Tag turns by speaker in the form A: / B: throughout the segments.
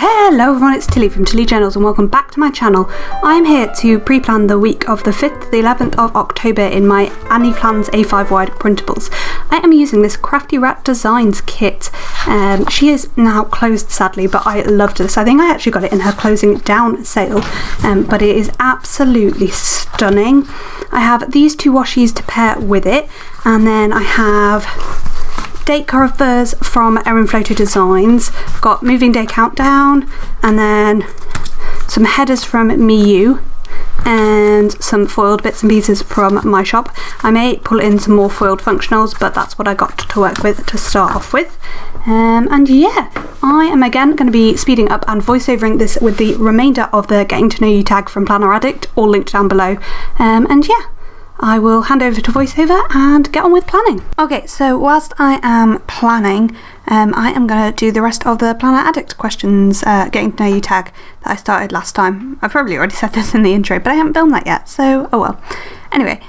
A: Hello everyone, it's Tilly from Tilly Journals and welcome back to my channel. I'm here to pre-plan the week of the 5th to the 11th of October in my Annie Plans A5 wide printables. I am using this Crafty Desgins kit. She is now closed sadly, but I loved this. I think I actually got it in her closing down sale, but it is absolutely stunning. I have these two washies to pair with it, and then I have date covers from Erin Photo Designs. I've got moving day countdown, and then some headers from Miu, and some foiled bits and pieces from my shop. I may pull in some more foiled functionals, but that's what I got to work with to start off with. And yeah, I am again going to be speeding up and voiceovering this with the remainder of the Getting to Know You tag from Planner Addict, all linked down below. And yeah, I will hand over to voiceover and get on with planning. Okay, so whilst I am planning, I am going to do the rest of the Planner Addict questions, Getting to Know You tag that I started last time. I've probably already said this in the intro, but I haven't filmed that yet, so oh well. Anyway,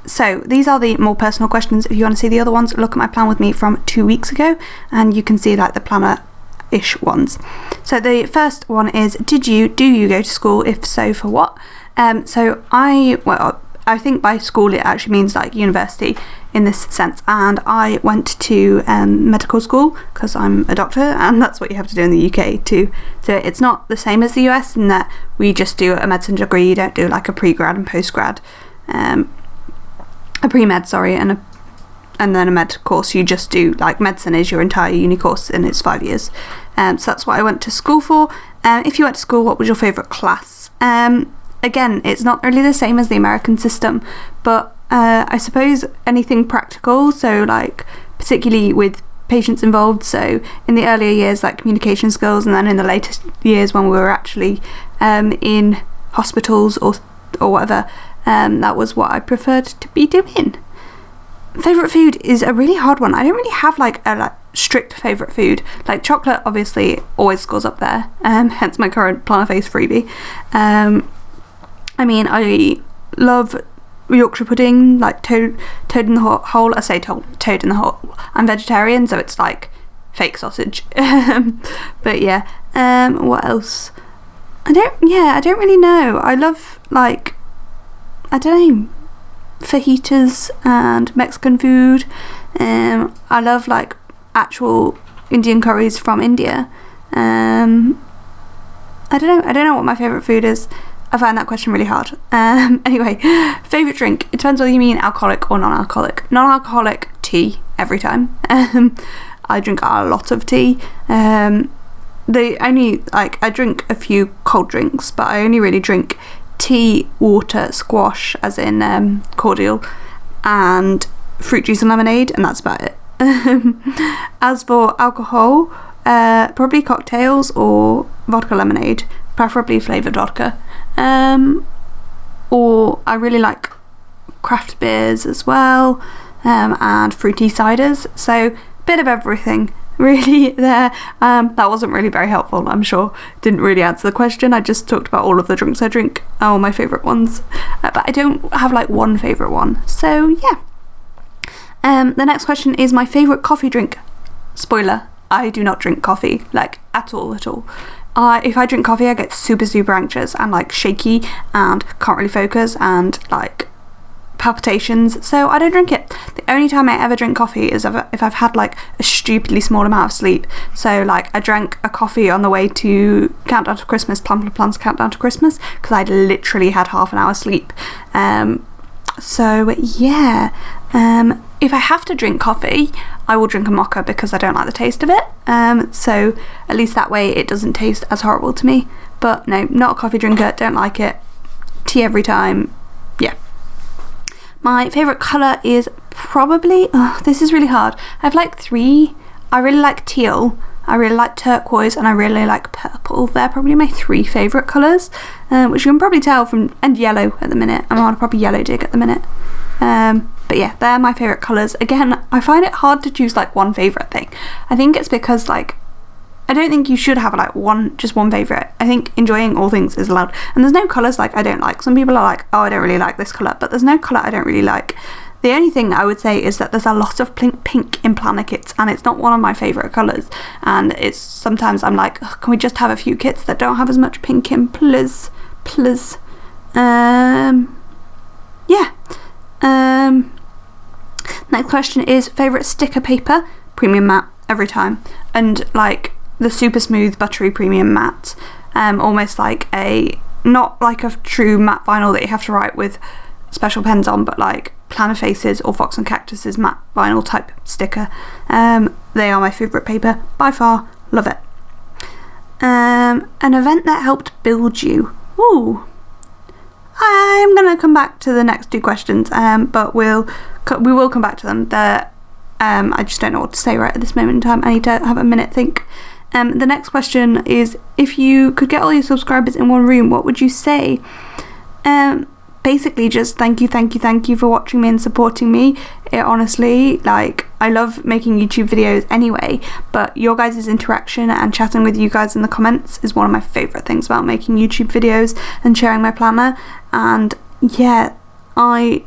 A: so these are the more personal questions. If you want to see the other ones, look at my plan with me from 2 weeks ago, and you can see like the planner-ish ones. So the first one is, do you go to school? If so, for what? So I think by school it actually means like university in this sense, and I went to medical school because I'm a doctor, and that's what you have to do in the UK too. So it's not the same as the US in that we just do a medicine degree. You don't do like a pre-grad and post-grad, a pre-med, sorry, and then a med course. You just do like medicine is your entire uni course, and it's 5 years. So that's what I went to school for. If you went to school, what was your favourite class? Again, it's not really the same as the American system, but I suppose anything practical, so like particularly with patients involved, so in the earlier years like communication skills, and then in the later years when we were actually in hospitals or whatever, that was what I preferred to be doing. Favourite food is a really hard one. I don't really have like a strict favourite food. Like chocolate obviously always scores up there, hence my current Planner Face freebie. I mean, I love Yorkshire pudding, like toad in the hole. I say toad in the hole. I'm vegetarian, so it's like fake sausage. But yeah, what else? I don't really know. I love like, I don't know, fajitas and Mexican food. I love like actual Indian curries from India. I don't know what my favourite food is. I find that question really hard. Anyway, favourite drink. It depends whether you mean alcoholic or non-alcoholic. Non-alcoholic tea every time. I drink a lot of tea. I drink a few cold drinks, but I only really drink tea, water, squash, as in cordial, and fruit juice and lemonade, and that's about it. As for alcohol, probably cocktails or vodka lemonade, preferably flavoured vodka. Or I really like craft beers as well, and fruity ciders, so bit of everything really there. That wasn't really very helpful, I'm sure. Didn't really answer the question. I just talked about all of the drinks I drink, all my favourite ones, but I don't have like one favourite one, so yeah. The next question is my favourite coffee drink. Spoiler, I do not drink coffee, like at all. If I drink coffee, I get super anxious and like shaky and can't really focus and like palpitations, so I don't drink it. The only time I ever drink coffee is if I've had like a stupidly small amount of sleep. So like I drank a coffee on the way to Countdown to Christmas, Plans Countdown to Christmas, because I'd literally had half an hour sleep. So yeah, if I have to drink coffee, I will drink a mocha because I don't like the taste of it. So at least that way it doesn't taste as horrible to me. But no, not a coffee drinker, don't like it. Tea every time, yeah. My favourite colour is probably, this is really hard. I have like three. I really like teal, I really like turquoise, and I really like purple. They're probably my three favourite colours, which you can probably tell from, and yellow at the minute. I'm on a proper yellow dig at the minute. But yeah, they're my favourite colours. Again, I find it hard to choose like one favourite thing. I think it's because like, I don't think you should have like just one favourite. I think enjoying all things is allowed. And there's no colours like I don't like. Some people are like, oh, I don't really like this colour, but there's no colour I don't really like. The only thing I would say is that there's a lot of pink in planner kits, and it's not one of my favourite colours, and it's sometimes I'm like, can we just have a few kits that don't have as much pink in, please? Next question is favourite sticker paper. Premium matte every time, and like the super smooth buttery premium matte, almost like not like a true matte vinyl that you have to write with special pens on, but like Planner Faces or Fox and Cactus's matte vinyl type sticker. They are my favourite paper by far. Love it. An event that helped build you. Ooh, I'm gonna come back to the next two questions, but we will come back to them. I just don't know what to say right at this moment in time. I need to have a minute think. The next question is, if you could get all your subscribers in one room, what would you say? Basically just thank you for watching me and supporting me. It honestly, like, I love making YouTube videos anyway, but your guys' interaction and chatting with you guys in the comments is one of my favourite things about making YouTube videos and sharing my planner. And yeah, I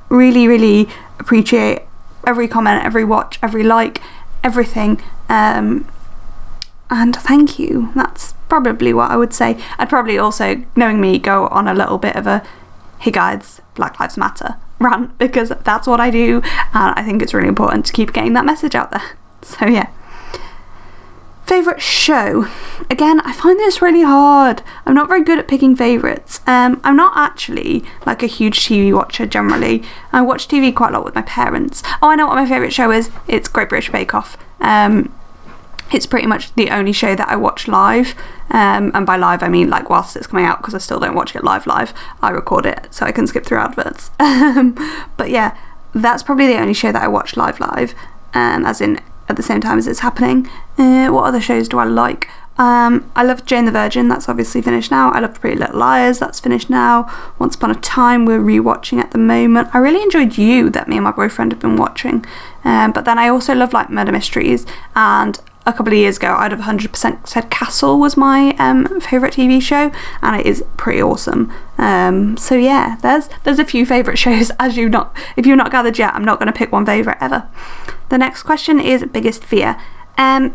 A: really appreciate every comment, every watch, every like, everything. And thank you. That's probably what I would say. I'd probably also, knowing me, go on a little bit of a hey guys, Black Lives Matter rant, because that's what I do, and I think it's really important to keep getting that message out there. So yeah. Favourite show. Again, I find this really hard. I'm not very good at picking favourites. I'm not actually like a huge TV watcher generally. I watch TV quite a lot with my parents. Oh, I know what my favourite show is. It's Great British Bake Off. It's pretty much the only show that I watch live, and by live I mean like whilst it's coming out, because I still don't watch it live. I record it so I can skip through adverts. But yeah, that's probably the only show that I watch live, as in at the same time as it's happening. What other shows do I like? I love Jane the Virgin, that's obviously finished now. I love Pretty Little Liars, that's finished now. Once Upon a Time we're rewatching at the moment. I really enjoyed You, that me and my boyfriend have been watching. But then I also love like murder mysteries, and a couple of years ago I'd have 100% said Castle was my favourite TV show, and it is pretty awesome. So yeah, there's a few favourite shows. If you've not gathered yet, I'm not going to pick one favourite ever. The next question is biggest fear. I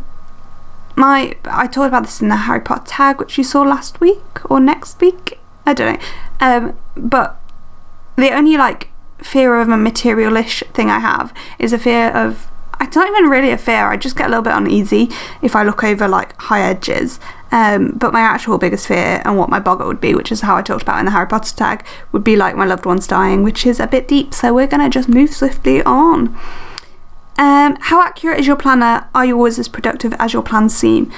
A: talked about this in the Harry Potter tag, which you saw last week or next week, I don't know, but the only like fear of a materialish thing I have is a fear of, it's not even really a fear, I just get a little bit uneasy if I look over like high edges. But my actual biggest fear, and what my bogger would be, which is how I talked about in the Harry Potter tag, would be like my loved ones dying, which is a bit deep, so we're gonna just move swiftly on. How accurate is your planner? Are you always as productive as your plans seem?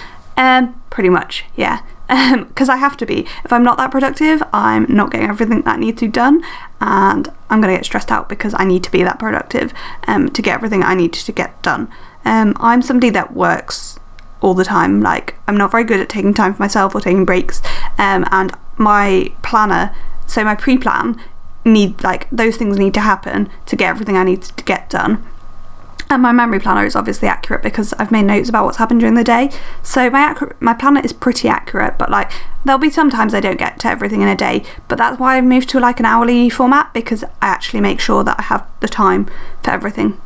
A: Pretty much, yeah. Because I have to be. If I'm not that productive, I'm not getting everything that needs to be done, and I'm going to get stressed out because I need to be that productive to get everything I need to get done. I'm somebody that works all the time. Like, I'm not very good at taking time for myself or taking breaks, and my planner, so my pre-plan, those things need to happen to get everything I need to get done. And my memory planner is obviously accurate because I've made notes about what's happened during the day. So my planner is pretty accurate, but like there'll be sometimes I don't get to everything in a day, but that's why I moved to like an hourly format, because I actually make sure that I have the time for everything.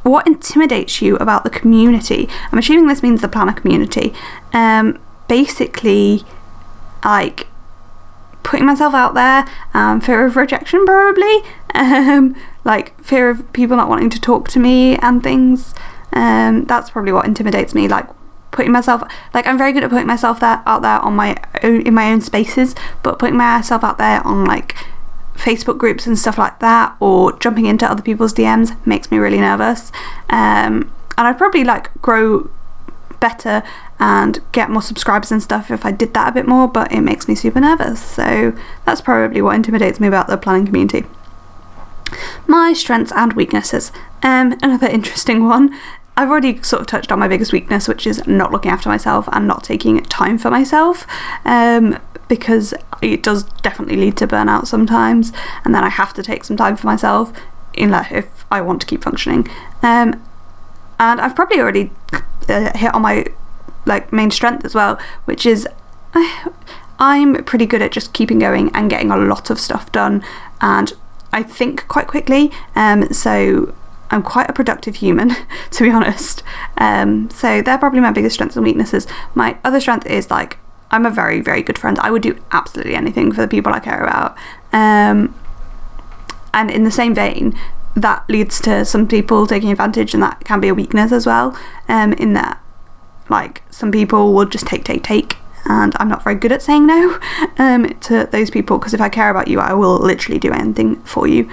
A: What intimidates you about the community? I'm assuming this means the planner community. Basically, like putting myself out there, fear of rejection probably, like fear of people not wanting to talk to me and things. That's probably what intimidates me, like putting myself, like I'm very good at putting myself out there on my own, in my own spaces, but putting myself out there on like Facebook groups and stuff like that, or jumping into other people's DMs, makes me really nervous. And I'd probably like grow better and get more subscribers and stuff if I did that a bit more, but it makes me super nervous. So that's probably what intimidates me about the planning community. My strengths and weaknesses. Another interesting one. I've already sort of touched on my biggest weakness, which is not looking after myself and not taking time for myself, because it does definitely lead to burnout sometimes, and then I have to take some time for myself if I want to keep functioning. And I've probably already hit on my like main strength as well, which is I'm pretty good at just keeping going and getting a lot of stuff done, and I think quite quickly, so I'm quite a productive human, to be honest. So they're probably my biggest strengths and weaknesses. My other strength is like, I'm a very, very good friend. I would do absolutely anything for the people I care about. And in the same vein, that leads to some people taking advantage, and that can be a weakness as well, in that like some people will just take, and I'm not very good at saying no to those people, because if I care about you, I will literally do anything for you.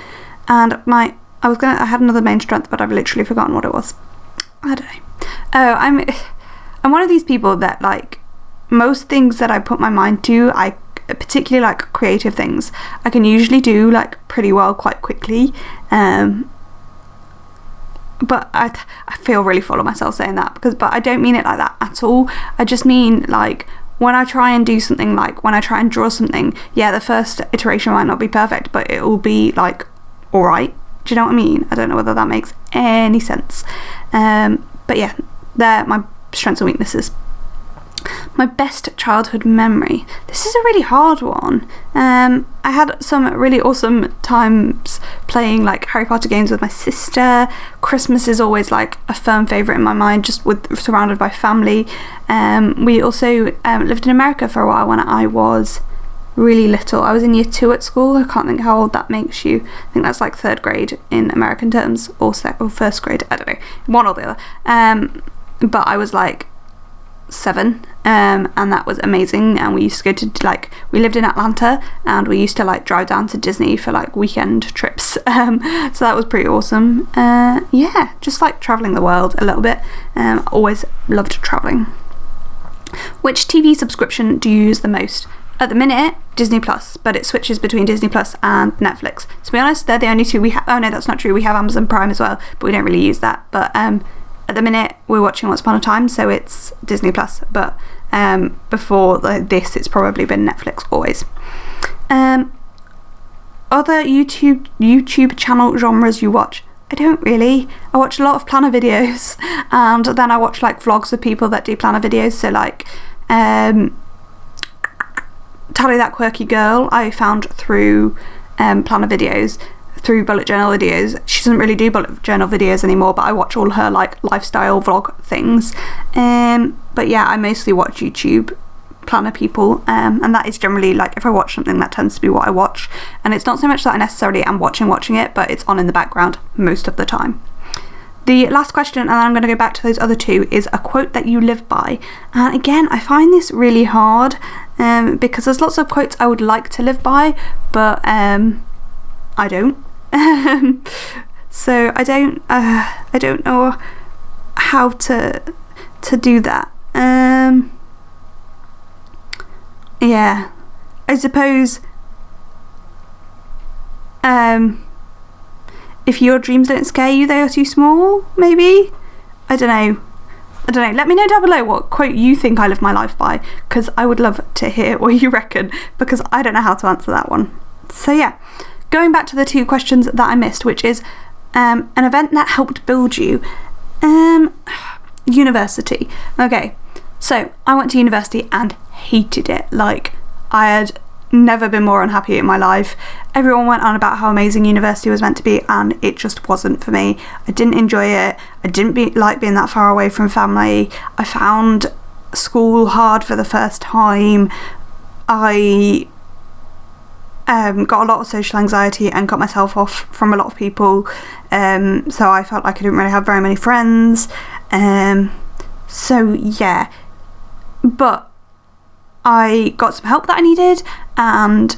A: And I had another main strength, but I've literally forgotten what it was. I don't know. Oh, I'm one of these people that like most things that I put my mind to, I particularly like creative things, I can usually do like pretty well quite quickly. But I feel really full of myself saying that, but I don't mean it like that at all. I just mean like when I try and do something, like when I try and draw something, yeah, the first iteration might not be perfect, but it will be like alright. Do you know what I mean? I don't know whether that makes any sense. But yeah, they're my strengths and weaknesses. My best childhood memory. This is a really hard one. I had some really awesome times playing like Harry Potter games with my sister. Christmas is always like a firm favourite in my mind, just surrounded by family. We also lived in America for a while when I was really little. I was in year 2 at school. I can't think how old that makes you. I think that's like 3rd grade in American terms, or 1st grade. I don't know, one or the other. But I was like 7, and that was amazing. And we used to go to like, we lived in Atlanta, and we used to like drive down to Disney for like weekend trips. So that was pretty awesome. Yeah, just like traveling the world a little bit. Always loved traveling. Which TV subscription do you use the most? At the minute, Disney Plus, but it switches between Disney Plus and Netflix. To be honest, they're the only two we have. Oh no, that's not true. We have Amazon Prime as well, but we don't really use that. But at the minute, we're watching Once Upon a Time, so it's Disney Plus. But before this, it's probably been Netflix always. Other YouTube channel genres you watch? I don't really. I watch a lot of planner videos, and then I watch like vlogs of people that do planner videos. So like Tally That Quirky Girl, I found through planner videos, through bullet journal videos. She doesn't really do bullet journal videos anymore, but I watch all her like lifestyle vlog things. But yeah, I mostly watch YouTube planner people, and that is generally like, if I watch something, that tends to be what I watch. And it's not so much that I necessarily am watching it, but it's on in the background most of the time. The last question, and then I'm going to go back to those other two, is a quote that you live by. And again, I find this really hard, because there's lots of quotes I would like to live by, but I don't. So I don't know how to do that. Yeah, I suppose if your dreams don't scare you, they are too small, maybe? I don't know. Let me know down below what quote you think I live my life by, because I would love to hear what you reckon, because I don't know how to answer that one. So yeah, going back to the 2 questions that I missed, which is an event that helped build you. University. Okay, so I went to university and hated it. Like, I had never been more unhappy in my life. Everyone went on about how amazing university was meant to be, and it just wasn't for me. I didn't enjoy it. I didn't like being that far away from family. I found school hard for the first time. I got a lot of social anxiety and got myself off from a lot of people, so I felt like I didn't really have very many friends. So yeah, but I got some help that I needed, and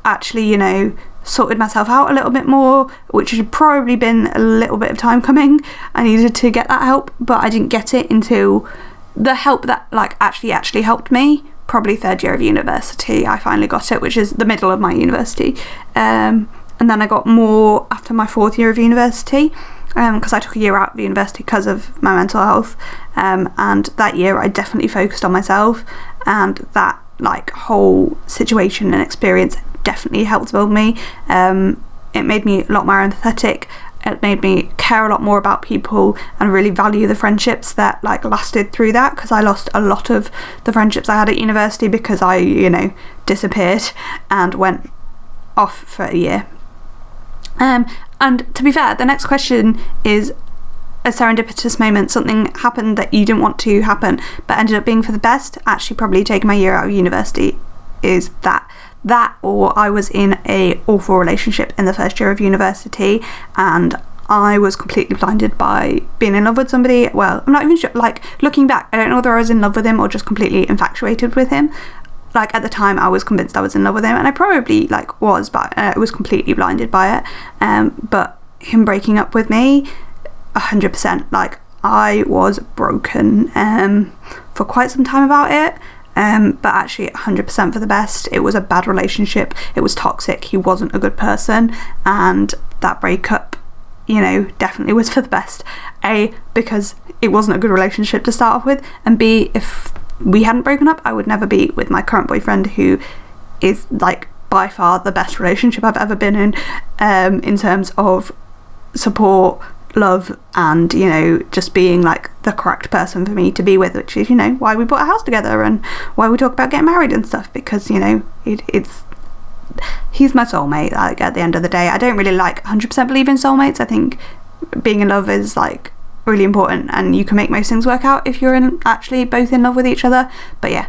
A: actually, you know, sorted myself out a little bit more, which had probably been a little bit of time coming. I needed to get that help, but I didn't get it until the help that like actually helped me, probably 3rd year of university. I finally got it, which is the middle of my university, and then I got more after my 4th year of university, because I took a year out of university because of my mental health, and that year I definitely focused on myself, and that like whole situation and experience definitely helped build me. It made me a lot more empathetic. It made me care a lot more about people and really value the friendships that like lasted through that, because I lost a lot of the friendships I had at university because I, you know, disappeared and went off for a year. And to be fair, the next question is a serendipitous moment, something happened that you didn't want to happen but ended up being for the best. Actually, probably taking my year out of university is that, or I was in a awful relationship in the first year of university and I was completely blinded by being in love with somebody. Well, I'm not even sure, like, looking back, I don't know whether I was in love with him or just completely infatuated with him. Like, at the time I was convinced I was in love with him, and I probably like was, but I was completely blinded by it. But him breaking up with me, 100%, like, I was broken for quite some time about it. But actually 100% for the best. It was a bad relationship, it was toxic, he wasn't a good person, and that breakup, you know, definitely was for the best. A, because it wasn't a good relationship to start off with, and B, if we hadn't broken up, I would never be with my current boyfriend, who is like by far the best relationship I've ever been in terms of support, love, and, you know, just being like the correct person for me to be with, which is, you know, why we bought a house together and why we talk about getting married and stuff, because, you know, he's my soulmate. Like, at the end of the day, I don't really like 100% believe in soulmates. I think being in love is like really important, and you can make most things work out if you're actually both in love with each other. But yeah,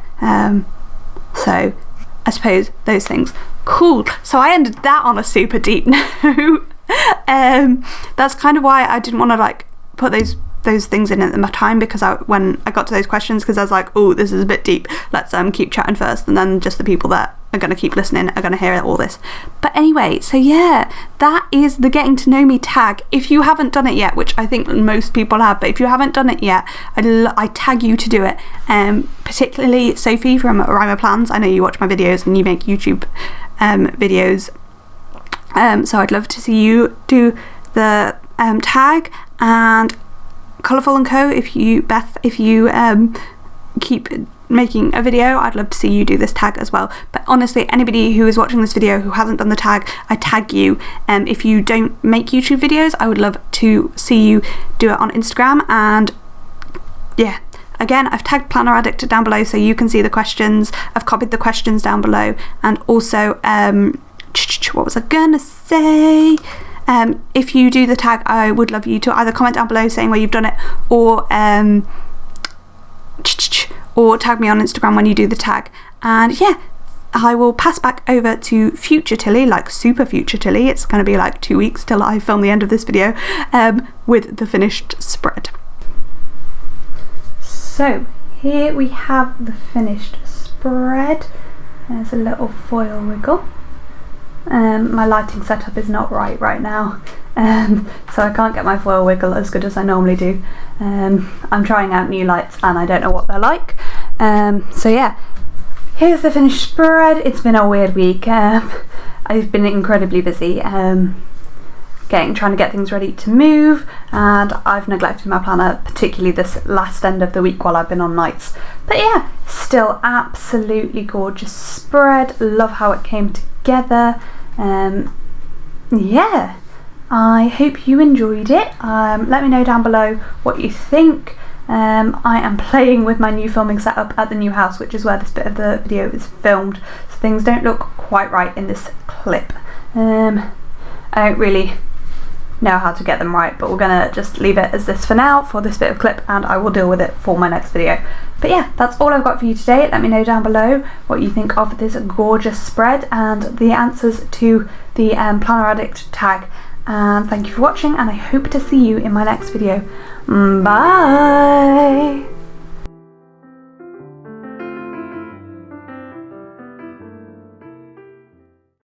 A: so I suppose those things. Cool. So I ended that on a super deep note. That's kind of why I didn't want to like put those things in at the time, because when I got to those questions, because I was like, oh, this is a bit deep, let's keep chatting first, and then just the people that are going to keep listening are going to hear all this. But anyway, so yeah, that is the getting to know me tag. If you haven't done it yet, which I think most people have, but if you haven't done it yet, I tag you to do it, particularly Sophie from Rhymer Plans. I know you watch my videos and you make YouTube videos, so I'd love to see you do the tag. And Colourful & Co, if you keep making a video, I'd love to see you do this tag as well. But honestly, anybody who is watching this video who hasn't done the tag, I tag you. If you don't make YouTube videos, I would love to see you do it on Instagram. And yeah, again, I've tagged Planner Addict down below so you can see the questions. I've copied the questions down below, and also what was I gonna say? If you do the tag, I would love you to either comment down below saying where you've done it, or tag me on Instagram when you do the tag. And yeah, I will pass back over to future Tilly, like super future Tilly. It's going to be like 2 weeks till I film the end of this video, with the finished spread. So here we have the finished spread. There's a little foil wiggle. My lighting setup is not right now, so I can't get my foil wiggle as good as I normally do. I'm trying out new lights and I don't know what they're like. So yeah, here's the finished spread. It's been a weird week. I've been incredibly busy trying to get things ready to move, and I've neglected my planner, particularly this last end of the week while I've been on nights. But yeah, still absolutely gorgeous spread. Love how it came together. Yeah, I hope you enjoyed it. Let me know down below what you think. I am playing with my new filming setup at the new house, which is where this bit of the video is filmed, so things don't look quite right in this clip. I don't really know how to get them right, but we're gonna just leave it as this for now for this bit of clip, and I will deal with it for my next video. But yeah, that's all I've got for you today. Let me know down below what you think of this gorgeous spread and the answers to the Planner Addict tag. And thank you for watching, and I hope to see you in my next video. Bye!